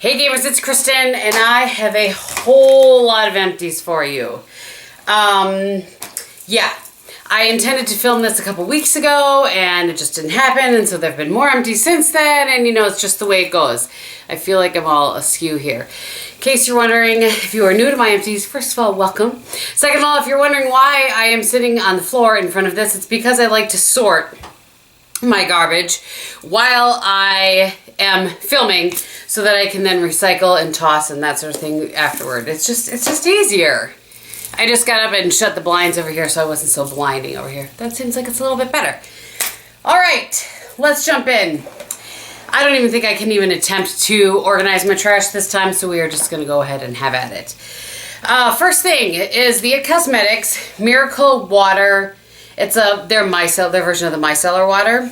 Hey gamers, it's Kristin, and I have a whole lot of empties for you. Yeah, I intended to film this a couple weeks ago, and it just didn't happen, and so there have been more empties since then, and you know, it's just the way it goes. I feel like I'm all askew here. In case you're wondering, if you are new to my empties, first of all, welcome. Second of all, if you're wondering why I am sitting on the floor in front of this, it's because I like to sort my garbage while I am filming so that I can then recycle and toss and that sort of thing afterward. It's just easier. I just got up and shut the blinds over here so I wasn't so blinding over here. That seems like it's a little bit better. All right, let's jump in. I don't even think I can even attempt to organize my trash this time, so we are just gonna go ahead and have at it. First thing is the It Cosmetics Miracle Water. It's their version of the Micellar water.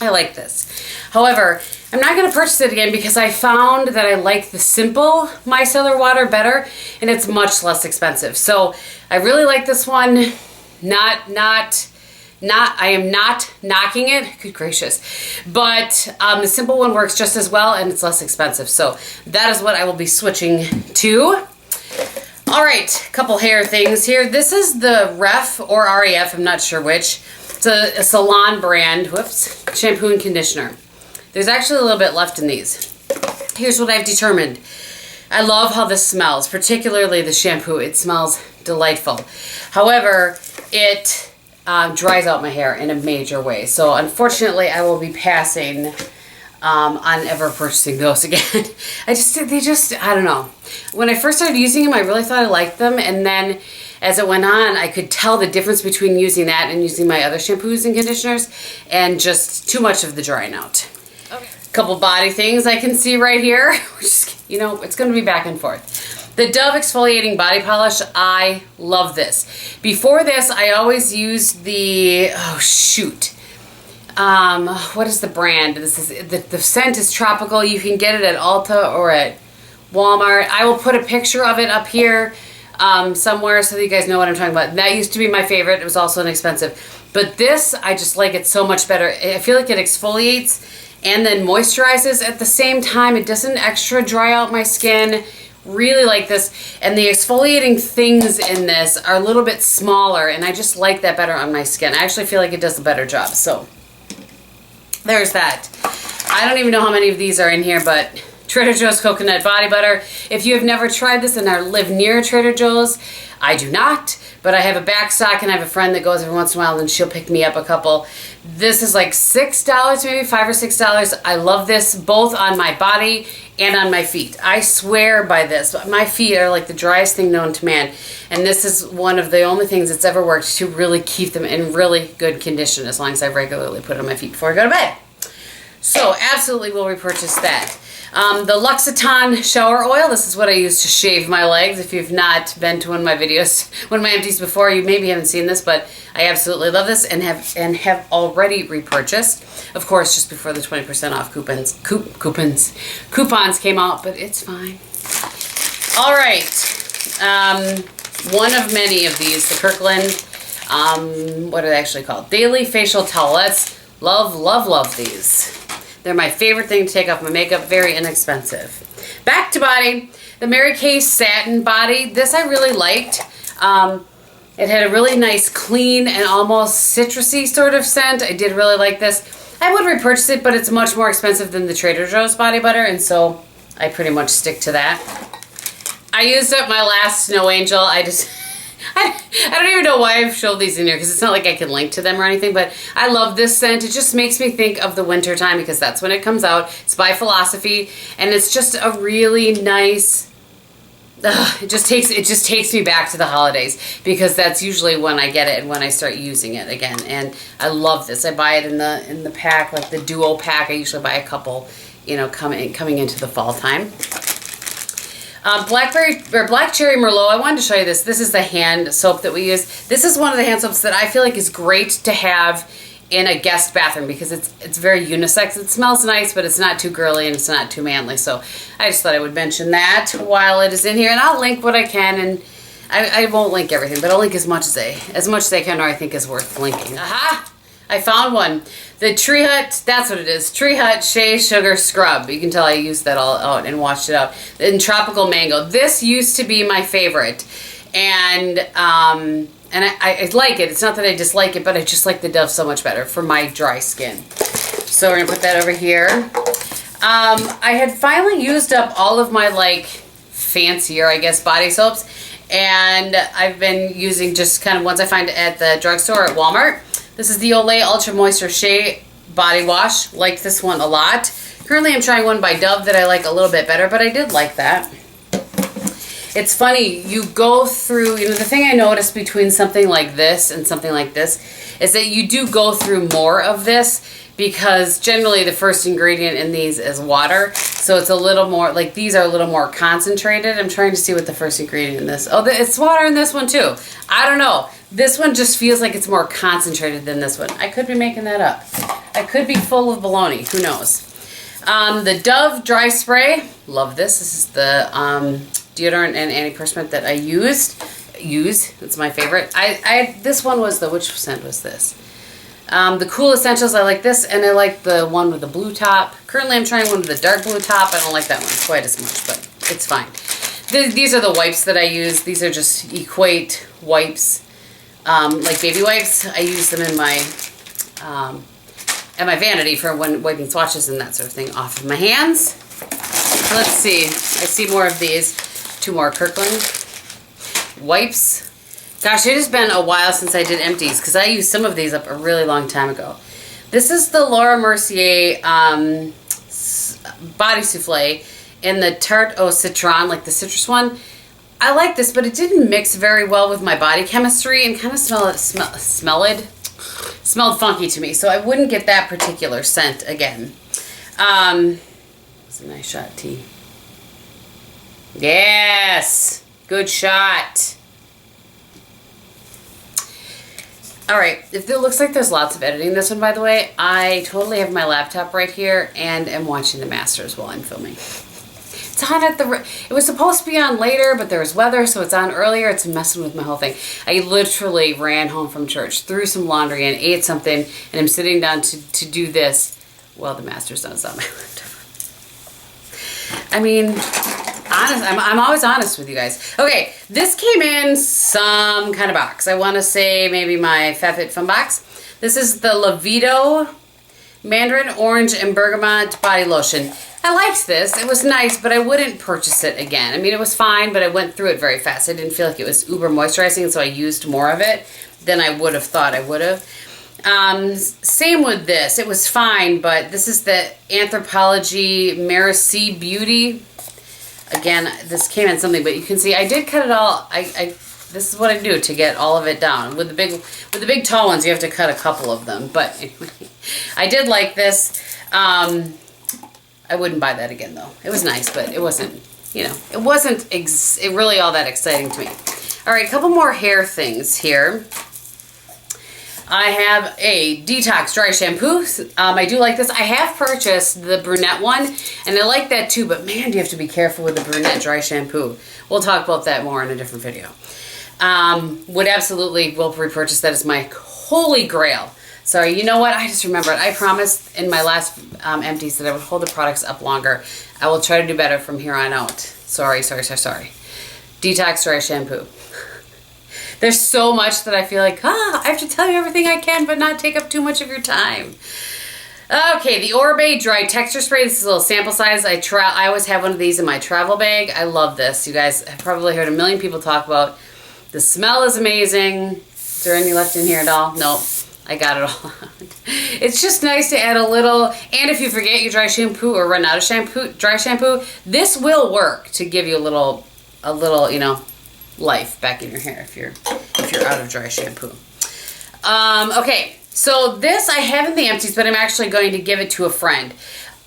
I like this. However, I'm not going to purchase it again because I found that I like the simple micellar water better, and it's much less expensive. So I really like this one. I am not knocking it. Good gracious. But the simple one works just as well, and it's less expensive. So that is what I will be switching to. All right, a couple hair things here. This is the Ref or REF, I'm not sure which. It's a Salon brand, whoops, shampoo and conditioner. There's actually a little bit left in these. Here's what I've determined. I love how this smells, particularly the shampoo. It smells delightful. However, it dries out my hair in a major way. So unfortunately, I will be passing on ever purchasing those again. I don't know. When I first started using them, I really thought I liked them, and then as it went on, I could tell the difference between using that and using my other shampoos and conditioners, and just too much of the drying out. Okay. Couple body things I can see right here, which is, you know, it's going to be back and forth. The Dove Exfoliating Body Polish, I love this. Before this, I always used the, oh shoot, what is the brand? This is the scent is tropical. You can get it at Ulta or at Walmart. I will put a picture of it up here somewhere so that you guys know what I'm talking about. That used to be my favorite. It was also inexpensive. But this, I just like it so much better. I feel like it exfoliates and then moisturizes at the same time. It doesn't extra dry out my skin. Really like this. And the exfoliating things in this are a little bit smaller, and I just like that better on my skin. I actually feel like it does a better job. So there's that. I don't even know how many of these are in here, but Trader Joe's Coconut Body Butter. If you have never tried this and live near Trader Joe's, I do not, but I have a back stock and I have a friend that goes every once in a while and she'll pick me up a couple. This is like $6, maybe $5 or $6. I love this both on my body and on my feet. I swear by this. My feet are like the driest thing known to man, and this is one of the only things that's ever worked to really keep them in really good condition, as long as I regularly put it on my feet before I go to bed. So absolutely will repurchase that. The L'Occitane shower oil, this is what I use to shave my legs. If you've not been to one of my videos, one of my empties before, you maybe haven't seen this, but I absolutely love this and have already repurchased. Of course, just before the 20% off coupons came out, but it's fine. All right, one of many of these, the Kirkland, what are they actually called? Daily Facial Towelettes. Love, love, love these. They're my favorite thing to take off my makeup. Very inexpensive. Back to body. The Kay Satin Body. This I really liked. It had a really nice, clean, and almost citrusy sort of scent. I did really like this. I would repurchase it, but it's much more expensive than the Trader Joe's body butter, and so I pretty much stick to that. I used up my last Snow Angel. I don't even know why I've showed these in here, because it's not like I can link to them or anything, but I love this scent. It just makes me think of the winter time because that's when it comes out. It's by Philosophy, and it's just a really nice, it just takes me back to the holidays, because that's usually when I get it and when I start using it again. And I love this. I buy it in the pack, like the duo pack. I usually buy a couple, you know, coming into the fall time. Black Cherry Merlot, I wanted to show you this. This is the hand soap that we use. This is one of the hand soaps that I feel like is great to have in a guest bathroom because it's very unisex. It smells nice, but it's not too girly and it's not too manly. So I just thought I would mention that while it is in here. And I'll link what I can, and I won't link everything, but I'll link as much as I can, or I think is worth linking. Aha! I found one. The Tree Hut, that's what it is. Tree Hut Shea Sugar Scrub. You can tell I used that all out and washed it out. In Tropical Mango. This used to be my favorite. And I like it. It's not that I dislike it, but I just like the Dove so much better for my dry skin. So we're going to put that over here. I had finally used up all of my, like, fancier, I guess, body soaps. And I've been using just kind of ones I find at the drugstore at Walmart. This is the Olay Ultra Moisture Shea Body Wash. Like this one a lot. Currently I'm trying one by Dove that I like a little bit better, but I did like that. It's funny, you go through, you know, the thing I noticed between something like this and something like this is that you do go through more of this because generally the first ingredient in these is water. So it's a little more, like these are a little more concentrated. I'm trying to see what the first ingredient in this, oh, it's water in this one too. I don't know. This one just feels like it's more concentrated than this one. I could be making that up. I could be full of baloney, who knows. The Dove Dry Spray, love this. This is the deodorant and antiperspirant that I use. It's my favorite. This one was the, which scent was this? The Cool Essentials, I like this, and I like the one with the blue top. Currently I'm trying one with the dark blue top. I don't like that one quite as much, but it's fine. These are the wipes that I use. These are just Equate Wipes, like baby wipes. I use them in my, at my vanity for when wiping swatches and that sort of thing off of my hands. Let's see. I see more of these. 2 more Kirkland wipes. Gosh, it has been a while since I did Empties because I used some of these up a really long time ago. This is the Laura Mercier Body Souffle in the Tarte au Citron, like the citrus one. I like this, but it didn't mix very well with my body chemistry and kind of smelled funky to me. So I wouldn't get that particular scent again. It's a nice shot, T. Yes, good shot. All right, if it looks like there's lots of editing this one, by the way, I totally have my laptop right here and am watching the Masters while I'm filming. It's on at the, it was supposed to be on later, but there was weather, so it's on earlier. It's messing with my whole thing. I literally ran home from church, threw some laundry and ate something, and I'm sitting down to do this while the Masters does on my laptop. I mean, honest, I'm always honest with you guys. Okay, this came in some kind of box. I want to say maybe my FabFitFun box. This is the Levito Mandarin Orange and Bergamot Body Lotion. I liked this. It was nice, but I wouldn't purchase it again. I mean, it was fine, but I went through it very fast. I didn't feel like it was uber moisturizing, so I used more of it than I would have thought I would have. Same with this. It was fine, but this is the Anthropology Marisa Beauty. Again, this came in something, but you can see I did cut it all. This is what I do to get all of it down. With the big tall ones, you have to cut a couple of them. But anyway, I did like this. I wouldn't buy that again though. It was nice, but it wasn't, you know, it wasn't really all that exciting to me. All right, a couple more hair things here. I have a Detox Dry Shampoo. I do like this. I have purchased the brunette one, and I like that too, but man, do you have to be careful with the brunette dry shampoo. We'll talk about that more in a different video. Would absolutely will repurchase that as my holy grail. Sorry, you know what? I just remembered. I promised in my last Empties that I would hold the products up longer. I will try to do better from here on out. Sorry. Detox Dry Shampoo. There's so much that I feel like, I have to tell you everything I can, but not take up too much of your time. Okay, the Oribe Dry Texture Spray. This is a little sample size. I always have one of these in my travel bag. I love this. You guys have probably heard a million people talk about. The smell is amazing. Is there any left in here at all? Nope. I got it all out. It's just nice to add a little, and if you forget your dry shampoo or run out of dry shampoo, this will work to give you a little, you know, life back in your hair if you're out of dry shampoo. Okay, so this I have in the Empties, but I'm actually going to give it to a friend.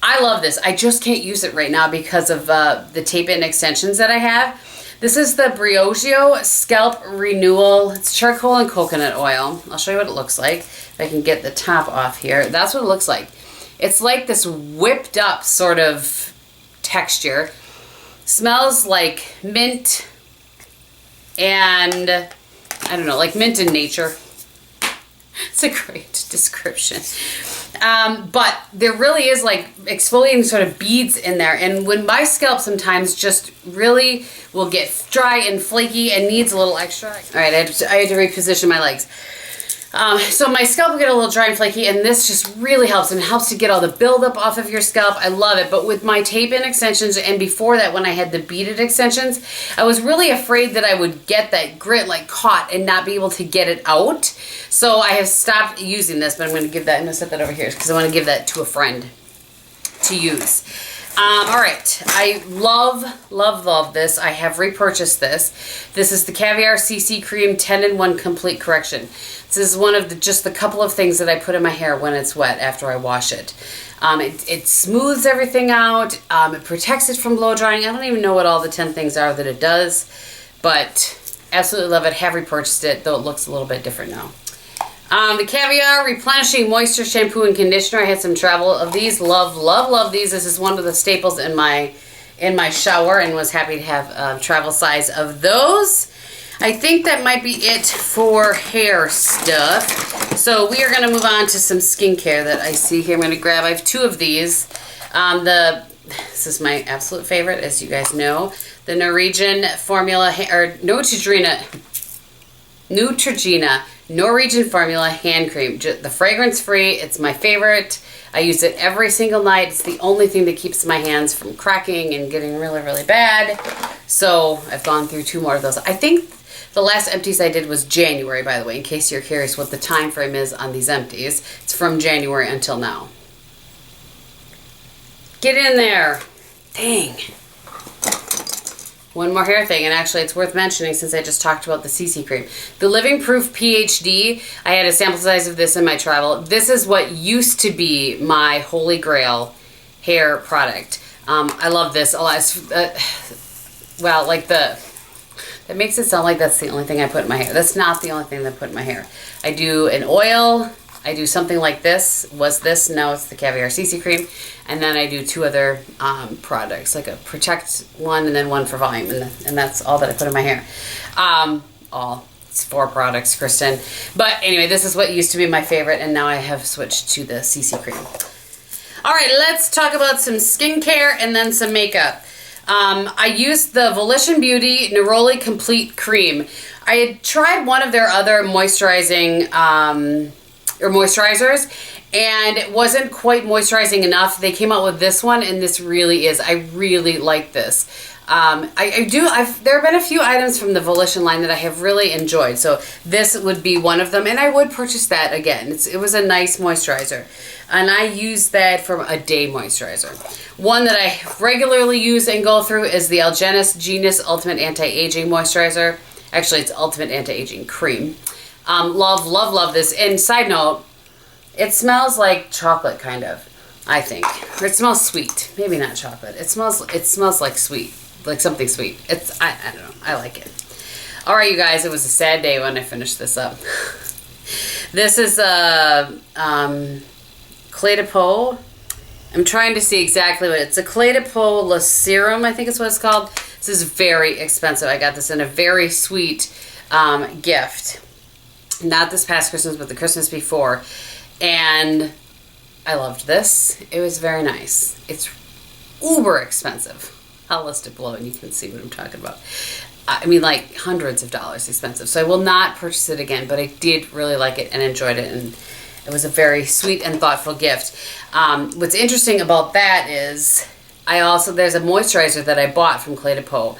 I love this. I just can't use it right now because of the tape-in extensions that I have. This is the Briogeo Scalp Renewal. It's charcoal and coconut oil. I'll show you what it looks like. If I can get the top off here. That's what it looks like. It's like this whipped up sort of texture. Smells like mint and, I don't know, like mint in nature. It's a great description. But there really is like exfoliating sort of beads in there. And when my scalp sometimes just really will get dry and flaky and needs a little extra. All right, I had to reposition my legs. So my scalp will get a little dry and flaky, and this just really helps, and helps to get all the buildup off of your scalp. I love it. But with my tape-in extensions, and before that when I had the beaded extensions, I was really afraid that I would get that grit like caught and not be able to get it out. So I have stopped using this, but I'm going to set that over here because I want to give that to a friend to use. All right, I love this. I have repurchased this. This is the Caviar CC Cream 10-in-1 Complete Correction. This is one of just the couple of things that I put in my hair when it's wet after I wash it. It smooths everything out. It protects it from blow drying. I don't even know what all the 10 things are that it does, but absolutely love it. Have repurchased it, though it looks a little bit different now. The Caviar Replenishing Moisture Shampoo and Conditioner. I had some travel of these. Love these. This is one of the staples in my shower, and was happy to have travel size of those. I think that might be it for hair stuff. So we are going to move on to some skincare that I see here. I'm going to grab, I have two of these. This is my absolute favorite, as you guys know. The Norwegian formula, or Neutrogena Norwegian formula hand cream. The fragrance free. It's my favorite. I use it every single night. It's the only thing that keeps my hands from cracking and getting really bad. So I've gone through 2 more of those. I think the last empties I did was January, by the way, in case you're curious what the time frame is on these empties. It's from January until now. Get in there. Dang. One more hair thing, and actually it's worth mentioning since I just talked about the CC cream. The Living Proof PhD, I had a sample size of this in my travel. This is what used to be my holy grail hair product. I love this a lot. Well, like that makes it sound like that's the only thing I put in my hair. That's not the only thing that I put in my hair. I do an oil, I do something like this. Now it's the Caviar CC cream. And then I do 2 other products, like a Protect one and then one for volume. And that's all that I put in my hair. It's 4 products, Kristin. But anyway, this is what used to be my favorite, and now I have switched to the CC cream. All right, let's talk about some skincare and then some makeup. I used the Volition Beauty Neroli Complete Cream. I had tried one of their other moisturizers, and it wasn't quite moisturizing enough. They came out with this one, and this really is. I really like this. There have been a few items from the Volition line that I have really enjoyed, so this would be one of them, and I would purchase that again. It was a nice moisturizer, and I use that for a day moisturizer. One that I regularly use and go through is the Genus Ultimate Anti-Aging Moisturizer. Actually, it's Ultimate Anti-Aging Cream. Love this. And side note, it smells like chocolate, kind of, I think. Or it smells sweet. Maybe not chocolate. It smells like sweet. Like something sweet. I don't know. I like it. Alright, you guys, it was a sad day when I finished this up. This is Clé de Peau. I'm trying to see exactly what it's a Clé de Peau Le Serum, I think is what it's called. This is very expensive. I got this in a very sweet gift. Not this past Christmas, but the Christmas before. And I loved this. It was very nice. It's uber expensive. I'll list it below and you can see what I'm talking about. I mean, like hundreds of dollars expensive. So I will not purchase it again, but I did really like it and enjoyed it. And it was a very sweet and thoughtful gift. What's interesting about that is there's a moisturizer that I bought from Clé de Peau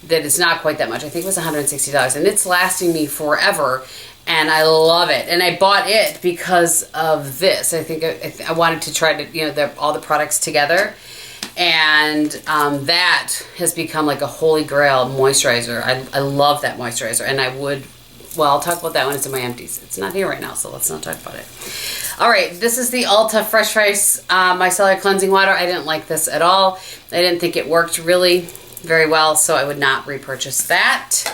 that is not quite that much. I think it was $160, and it's lasting me forever. And I love it. And I bought it because of this. I think I wanted to try to, all the products together. And that has become like a holy grail moisturizer. I love that moisturizer. And I'll talk about that when it's in my empties. It's not here right now, so let's not talk about it. All right, this is the Ulta Fresh Rice Micellar Cleansing Water. I didn't like this at all. I didn't think it worked really very well, so I would not repurchase that.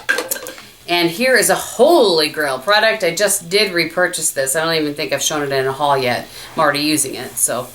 And here is a holy grail product. I just did repurchase this. I don't even think I've shown it in a haul yet. I'm already using it, so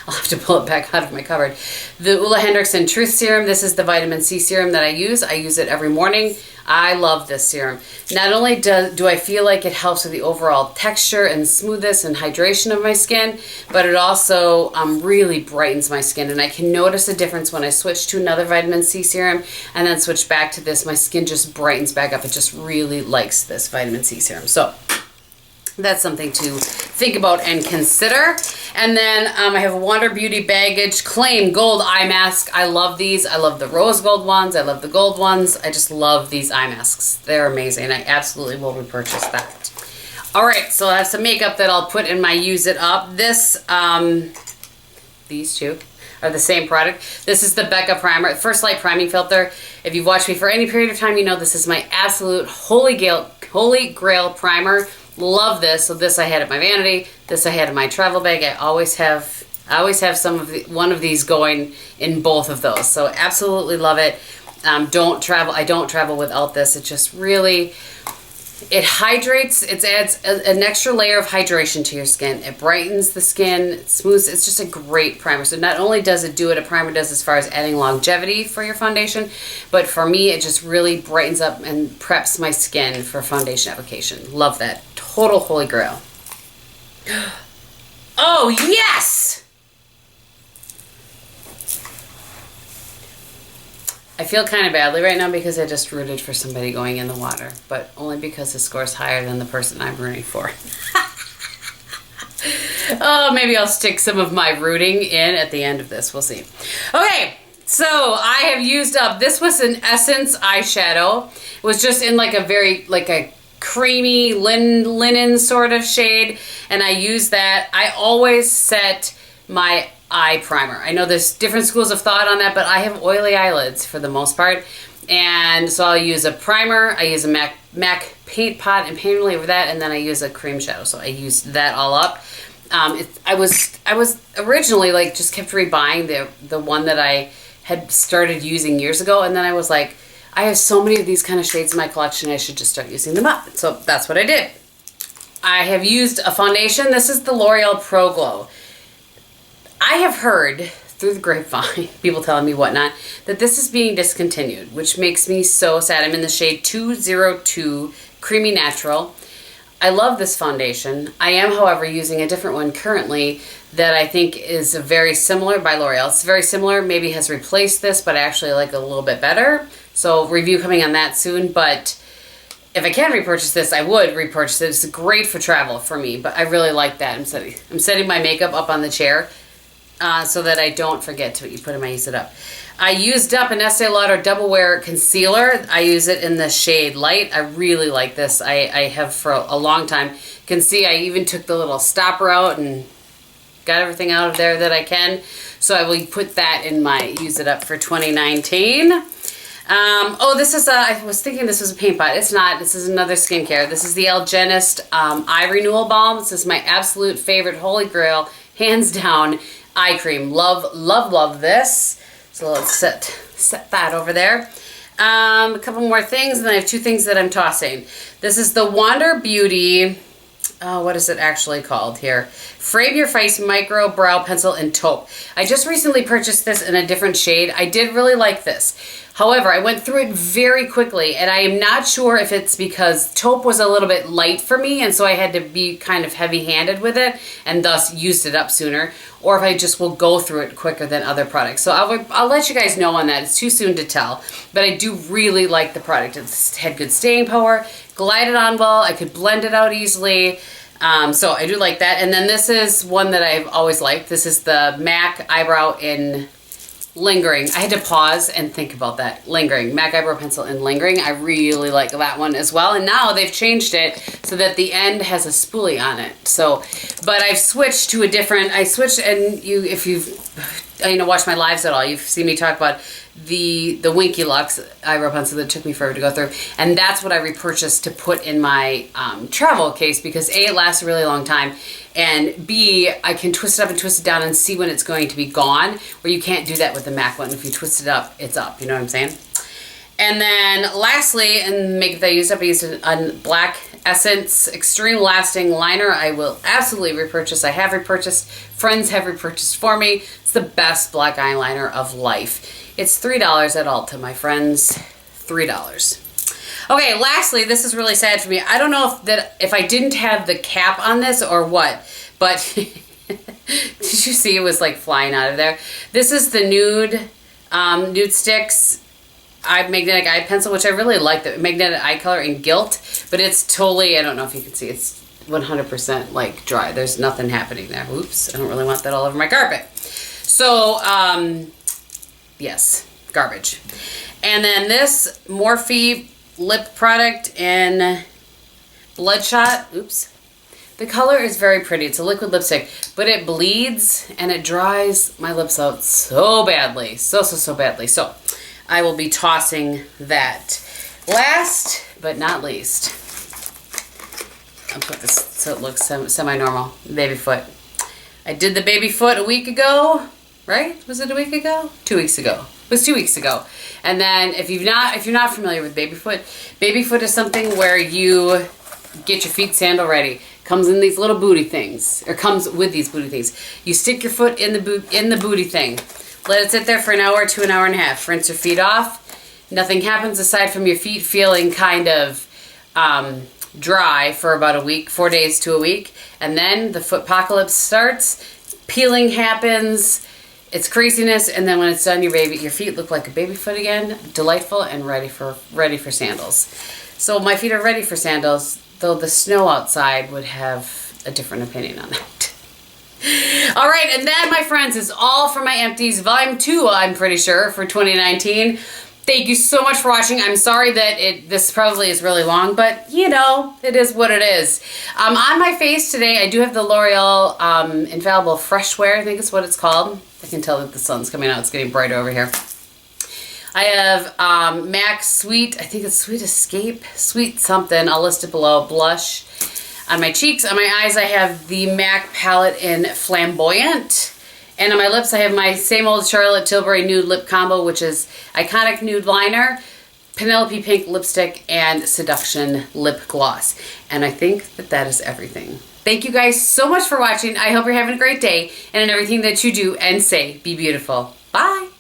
I'll have to pull it back out of my cupboard. The Ole Henriksen Truth Serum. This is the vitamin C serum that I use. I use it every morning. I love this serum. Not only do I feel like it helps with the overall texture and smoothness and hydration of my skin, but it also really brightens my skin. And I can notice a difference when I switch to another vitamin C serum and then switch back to this. My skin just brightens back up. It just really likes this vitamin C serum. So that's something to think about and consider. And then I have a Wander Beauty Baggage Claim Gold Eye Mask. I love these. I love the rose gold ones. I love the gold ones. I just love these eye masks. They're amazing. I absolutely will repurchase that. All right, so I have some makeup that I'll put in my Use It Up. This, these two are the same product. This is the Becca Primer, First Light Priming Filter. If you've watched me for any period of time, you know this is my absolute holy grail primer. Love this. So this I had at my vanity. This I had in my travel bag. I always have one of these going in both of those. So absolutely love it. I don't travel without this. It just really, it hydrates. It adds an extra layer of hydration to your skin. It brightens the skin. It smooths. It's just a great primer. So not only does it do what a primer does as far as adding longevity for your foundation, but for me, it just really brightens up and preps my skin for foundation application. Love that. Total holy grail. Oh, yes! I feel kind of badly right now because I just rooted for somebody going in the water, but only because the score's higher than the person I'm rooting for. Oh, maybe I'll stick some of my rooting in at the end of this. We'll see. Okay, so I have used up, this was an Essence eyeshadow. It was just in like a creamy linen sort of shade, and I use that. I always set my eye primer. I know there's different schools of thought on that, but I have oily eyelids for the most part, and so I'll use a primer. I use a MAC paint pot and paint really over that, and then I use a cream shadow. So I use that all up. I was originally like just kept rebuying the one that I had started using years ago, and then I was like, I have so many of these kind of shades in my collection, I should just start using them up. So that's what I did. I have used a foundation. This is the L'Oreal Pro Glow. I have heard through the grapevine, people telling me whatnot, that this is being discontinued, which makes me so sad. I'm in the shade 202 Creamy Natural. I love this foundation. I am, however, using a different one currently that I think is very similar by L'Oreal. It's very similar, maybe has replaced this, but I actually like it a little bit better. So review coming on that soon, but if I can repurchase this, I would repurchase it. It's great for travel for me, but I really like that. I'm setting my makeup up on the chair so that I don't forget to put in my Use It Up. I used up an Estee Lauder Double Wear Concealer. I use it in the shade Light. I really like this. I have for a long time. You can see I even took the little stopper out and got everything out of there that I can. So I will put that in my Use It Up for 2019. Oh, this is I was thinking this was a paint pot. It's not. This is another skincare. This is the Genus Eye Renewal Balm. This is my absolute favorite holy grail, hands down, eye cream. Love, love, love this. So let's set that over there. A couple more things, and then I have two things that I'm tossing. This is the Wander Beauty, what is it actually called here? Frame Your Face Micro Brow Pencil in Taupe. I just recently purchased this in a different shade. I did really like this. However, I went through it very quickly, and I am not sure if it's because taupe was a little bit light for me, and so I had to be kind of heavy-handed with it, and thus used it up sooner, or if I just will go through it quicker than other products. So I'll let you guys know on that. It's too soon to tell, but I do really like the product. It had good staying power, glided on well, I could blend it out easily, so I do like that. And then this is one that I've always liked. This is the MAC Eyebrow in Lingering. I had to pause and think about that. Lingering. MAC Eyebrow Pencil in Lingering. I really like that one as well. And now they've changed it so that the end has a spoolie on it. So, but I've switched to a different, and if you've watched my lives at all, you've seen me talk about the Winky Lux eyebrow pencil that took me forever to go through. And that's what I repurchased to put in my travel case because A, it lasts a really long time, and B, I can twist it up and twist it down and see when it's going to be gone, where you can't do that with the MAC one. If you twist it up, it's up. You know what I'm saying? And then lastly, and makeup that I used up, I used a black Essence Extreme Lasting Liner. I will absolutely repurchase. I have repurchased. Friends have repurchased for me. It's the best black eyeliner of life. It's $3 at Ulta, my friends. $3. Okay, lastly, this is really sad for me. I don't know if I didn't have the cap on this or what, but did you see it was like flying out of there? This is the Nude Nude Sticks magnetic eye pencil, which I really like, the magnetic eye color in Gilt, but it's totally, I don't know if you can see, it's 100% like dry. There's nothing happening there. Oops, I don't really want that all over my carpet. So, yes, garbage. And then this Morphe lip product in Bloodshot. Oops. The color is very pretty. It's a liquid lipstick, but it bleeds and it dries my lips out so badly. So badly. So I will be tossing that. Last but not least, I'll put this so it looks semi-normal. Baby foot. I did the baby foot a week ago, right? Was it a week ago? 2 weeks ago. It was 2 weeks ago. And then if you're not familiar with baby foot is something where you get your feet sandal ready. Comes in these little booty things, or comes with these booty things. You stick your foot in the booty thing. Let it sit there for an hour to an hour and a half. Rinse your feet off. Nothing happens aside from your feet feeling kind of dry for about a week, 4 days to a week. And then the footpocalypse starts. Peeling happens. It's craziness. And then when it's done, your feet look like a baby foot again. Delightful and ready for sandals. So my feet are ready for sandals, though the snow outside would have a different opinion on that. All right, and that, my friends, is all for my Empties Volume 2, I'm pretty sure, for 2019. Thank you so much for watching. I'm sorry that this probably is really long, but, you know, it is what it is. On my face today, I do have the L'Oreal Infallible Fresh Wear, I think is what it's called. I can tell that the sun's coming out. It's getting brighter over here. I have MAC Sweet, I think it's Sweet Escape, Sweet something, I'll list it below, blush. On my cheeks, on my eyes, I have the MAC palette in Flamboyant. And on my lips, I have my same old Charlotte Tilbury Nude Lip Combo, which is Iconic Nude Liner, Penelope Pink Lipstick, and Seduction Lip Gloss. And I think that is everything. Thank you guys so much for watching. I hope you're having a great day, and in everything that you do and say, be beautiful. Bye!